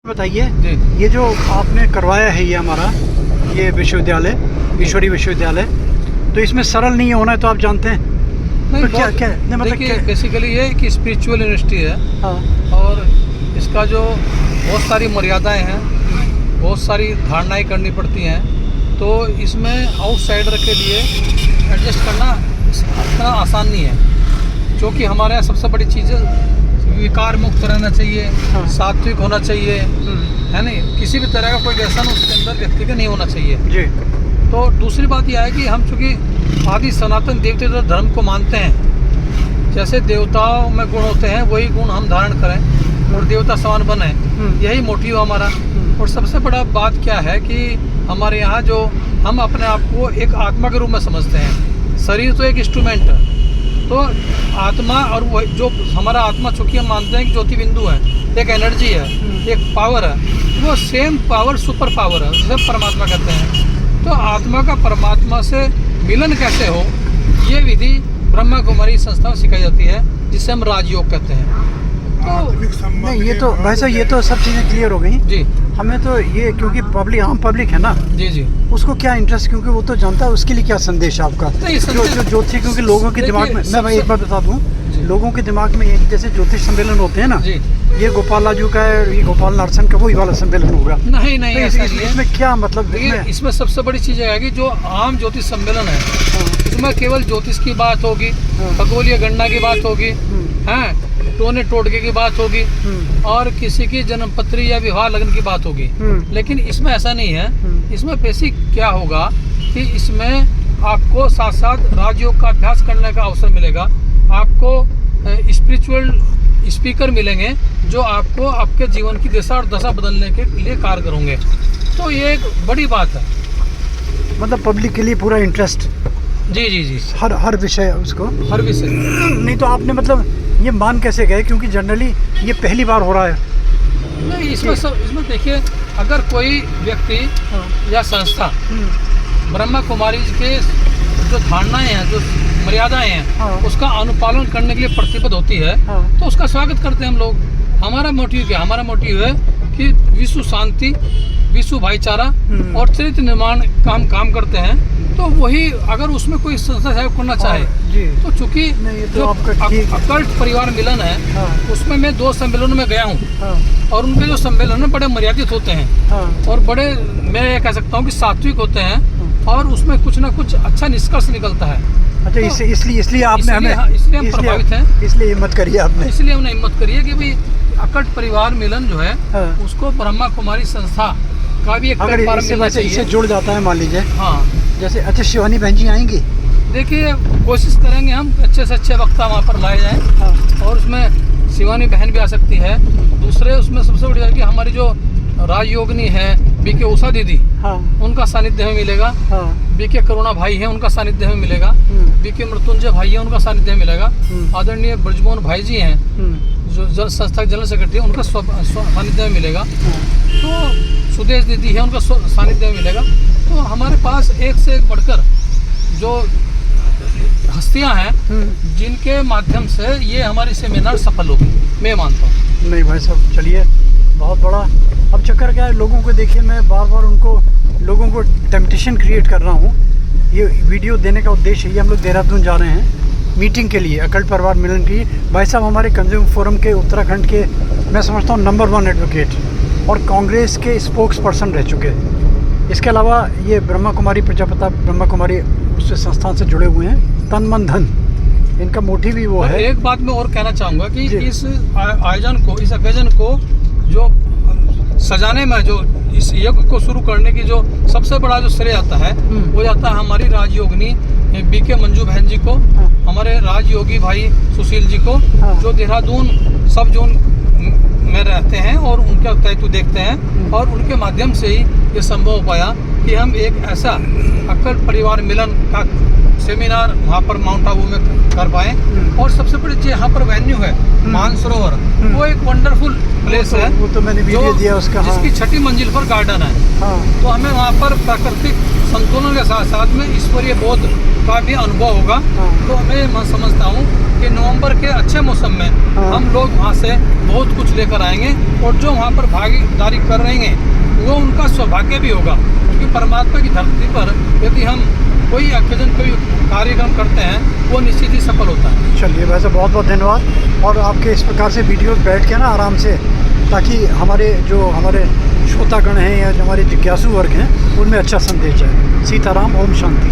बताइए, ये जो आपने करवाया है ये हमारा ये विश्वविद्यालय ईश्वरीय विश्वविद्यालय, तो इसमें सरल नहीं होना है तो आप जानते हैं। नहीं, तो क्या नहीं मतलब देखिए बेसिकली ये कि स्पिरिचुअल यूनिवर्सिटी है। हाँ। और इसका जो बहुत सारी मर्यादाएं हैं, बहुत सारी धारणाएं करनी पड़ती हैं, तो इसमें आउटसाइडर के लिए एडजस्ट करना इतना आसान नहीं है, क्योंकि हमारे यहाँ सबसे बड़ी चीज़ विकार मुक्त रहना चाहिए। हाँ। सात्विक होना चाहिए, है नहीं, किसी भी तरह का कोई व्यसन उसके अंदर व्यक्ति का नहीं होना चाहिए जी। तो दूसरी बात यह है कि हम चूँकि आदि सनातन देवते धर्म को मानते हैं, जैसे देवताओं में गुण होते हैं वही गुण हम धारण करें और देवता समान बने, यही मोटिव हमारा। और सबसे बड़ा बात क्या है कि हमारे यहाँ जो हम अपने आप को एक आत्मा के रूप में समझते हैं, शरीर तो एक इंस्ट्रूमेंट है, तो आत्मा और वो जो हमारा आत्मा चूँकि हम मानते हैं कि ज्योति बिंदु है, एक एनर्जी है, एक पावर है, वो सेम पावर सुपर पावर है, जिसे परमात्मा कहते हैं। तो आत्मा का परमात्मा से मिलन कैसे हो, ये विधि ब्रह्मा कुमारी संस्था में सिखाई जाती है, जिसे हम राजयोग कहते हैं। तो नहीं, ये तो भाई साहब ये तो सब चीज़ें क्लियर हो गई जी। हमें तो ये क्योंकि पब्लिक आम पब्लिक है ना, जी जी, उसको क्या इंटरेस्ट, क्योंकि वो तो जानता है, उसके लिए क्या संदेश है आपका? नहीं, जो ज्योतिष, क्योंकि लोगों के दिमाग में, मैं भाई एक बात बता दूं, लोगों के दिमाग में ये जैसे ज्योतिष सम्मेलन होते हैं ना जी, ये गोपाल राजू का है, ये गोपाल नारसन का वही वाला सम्मेलन होगा। नहीं नहीं, तो ऐसा नहीं है। इसमें क्या मतलब? इसमें सबसे बड़ी चीज़ है कि जो आम ज्योतिष सम्मेलन है इसमें केवल ज्योतिष की बात होगी, खगोलीय गणना की बात होगी, हैं, टोने टोटके की बात होगी, और किसी की जन्मपत्री या विवाह लग्न की बात होगी। लेकिन इसमें ऐसा नहीं है। इसमें बेसिक क्या होगा कि इसमें आपको साथ साथ राजयोग का अभ्यास करने का अवसर मिलेगा, आपको स्पिरिचुअल स्पीकर मिलेंगे जो आपको आपके जीवन की दिशा और दशा बदलने के लिए कारगर होंगे। तो ये एक बड़ी बात है, मतलब पब्लिक के लिए पूरा इंटरेस्ट। जी जी जी, हर विषय उसको, हर विषय। नहीं तो आपने मतलब ये मान कैसे गए, क्योंकि जनरली ये पहली बार हो रहा है? नहीं, इसमें देखिए, अगर कोई व्यक्ति या संस्था ब्रह्मा कुमारी के जो धारणाएं हैं, जो मर्यादाएं हैं, उसका अनुपालन करने के लिए प्रतिबद्ध होती है, तो उसका स्वागत करते हैं हम लोग। हमारा मोटिव क्या? हमारा मोटिव है कि विश्व शांति, विश्व भाईचारा और चरित्र निर्माण का हम काम करते हैं। तो वही अगर उसमें कोई संस्था सहयोग करना चाहे तो चूँकि जो अकल्ट परिवार मिलन है उसमें मैं 2 सम्मेलनों में गया हूँ, और उनके जो सम्मेलन में बड़े मर्यादित होते हैं और बड़े, मैं ये कह सकता हूँ कि सात्विक होते हैं, और उसमें कुछ ना कुछ अच्छा निष्कर्ष निकलता है। अच्छा, तो इसलिए आपने हमें, इसलिए हम प्रभावित हैं, इसलिए हिम्मत करी आपने। इसलिए हमने हिम्मत करी है कि भाई अकल्ट परिवार मिलन जो है उसको ब्रह्मा कुमारी संस्था का भी एक अगर इससे जुड़ जाता है, मान लीजिए, हाँ, जैसे अच्छा शिवानी बहन जी आएंगी? देखिए, कोशिश करेंगे हम अच्छे से अच्छे वक्ता वहाँ पर लाए जाएं, और उसमें शिवानी बहन भी आ सकती है। दूसरे उसमें सबसे बड़ी है कि हमारी जो राजयोगिनी है बीके उषा दीदी, उनका सानिध्य में मिलेगा। बीके करुणा भाई हैं, उनका सानिध्य में मिलेगा। बीके मृत्युंजय भाई हैं, उनका सानिध्य में मिलेगा। आदरणीय ब्रजमोहन भाई जी हैं जो संस्था के जनरल सेक्रेटरी, उनका सानिध्य में मिलेगा। तो सुदेश दीदी है, उनका सानिध्य में मिलेगा। तो हमारे पास एक से एक बढ़कर जो हस्तियां हैं जिनके माध्यम से ये हमारी सेमिनार सफल होगी, मैं मानता हूँ। नहीं भाई साहब, चलिए, बहुत बड़ा। अब चक्कर क्या है, लोगों को देखिए, मैं बार बार लोगों को टेम्पटेशन क्रिएट कर रहा हूँ। ये वीडियो देने का उद्देश्य ये, हम लोग देहरादून जा रहे हैं मीटिंग के लिए, अकल्ट परिवार मिलन की। भाई साहब हमारे कंज्यूमर फोरम के उत्तराखंड के, मैं समझता हूँ नंबर 1 एडवोकेट और कांग्रेस के स्पोक्स पर्सन रह चुके हैं। इसके अलावा ये ब्रह्मा कुमारी प्रजापिता ब्रह्मा कुमारी उस संस्थान से जुड़े हुए हैं, तन मन धन इनका मोटिव भी वो है। एक बात मैं और कहना चाहूँगा कि इस आयोजन को, इस ओकेजन को जो सजाने में, जो इस यज्ञ को शुरू करने की जो सबसे बड़ा जो श्रेय आता है वो जाता है हमारी राजयोगिनी बीके मंजू बहन जी को, हमारे राजयोगी भाई सुशील जी को, जो देहरादून सब जोन में रहते हैं और उनका दायित्व देखते हैं, और उनके माध्यम से ही ये संभव हो पाया कि हम एक ऐसा अकल्ट परिवार मिलन का सेमिनार वहाँ पर माउंट आबू में कर पाए। और सबसे बड़ी जो यहाँ पर वेन्यू है मानसरोवर, वो एक वंडरफुल प्लेस है। वो तो मैंने वीडियो दिया उसका, जिसकी 6ठी मंजिल पर गार्डन है। तो हमें वहाँ पर प्राकृतिक संतुलन के साथ साथ में ईश्वरीय बोध का भी अनुभव होगा। तो मैं समझता हूँ कि नवंबर के अच्छे मौसम में हाँ। हम लोग वहाँ से बहुत कुछ लेकर आएंगे, और जो वहाँ पर भागीदारी कर रहे हैं वो उनका सौभाग्य भी होगा, क्योंकि परमात्मा की धरती पर यदि हम कोई ऑकेजन कोई कार्यक्रम करते हैं वो निश्चित ही सफल होता है। चलिए, वैसे बहुत बहुत धन्यवाद। और आपके इस प्रकार से वीडियोस बैठ के ना आराम से, ताकि हमारे श्रोतागण हैं या जो हमारे जिज्ञासु वर्ग हैं उनमें अच्छा संदेश जाए। सीताराम, ओम शांति।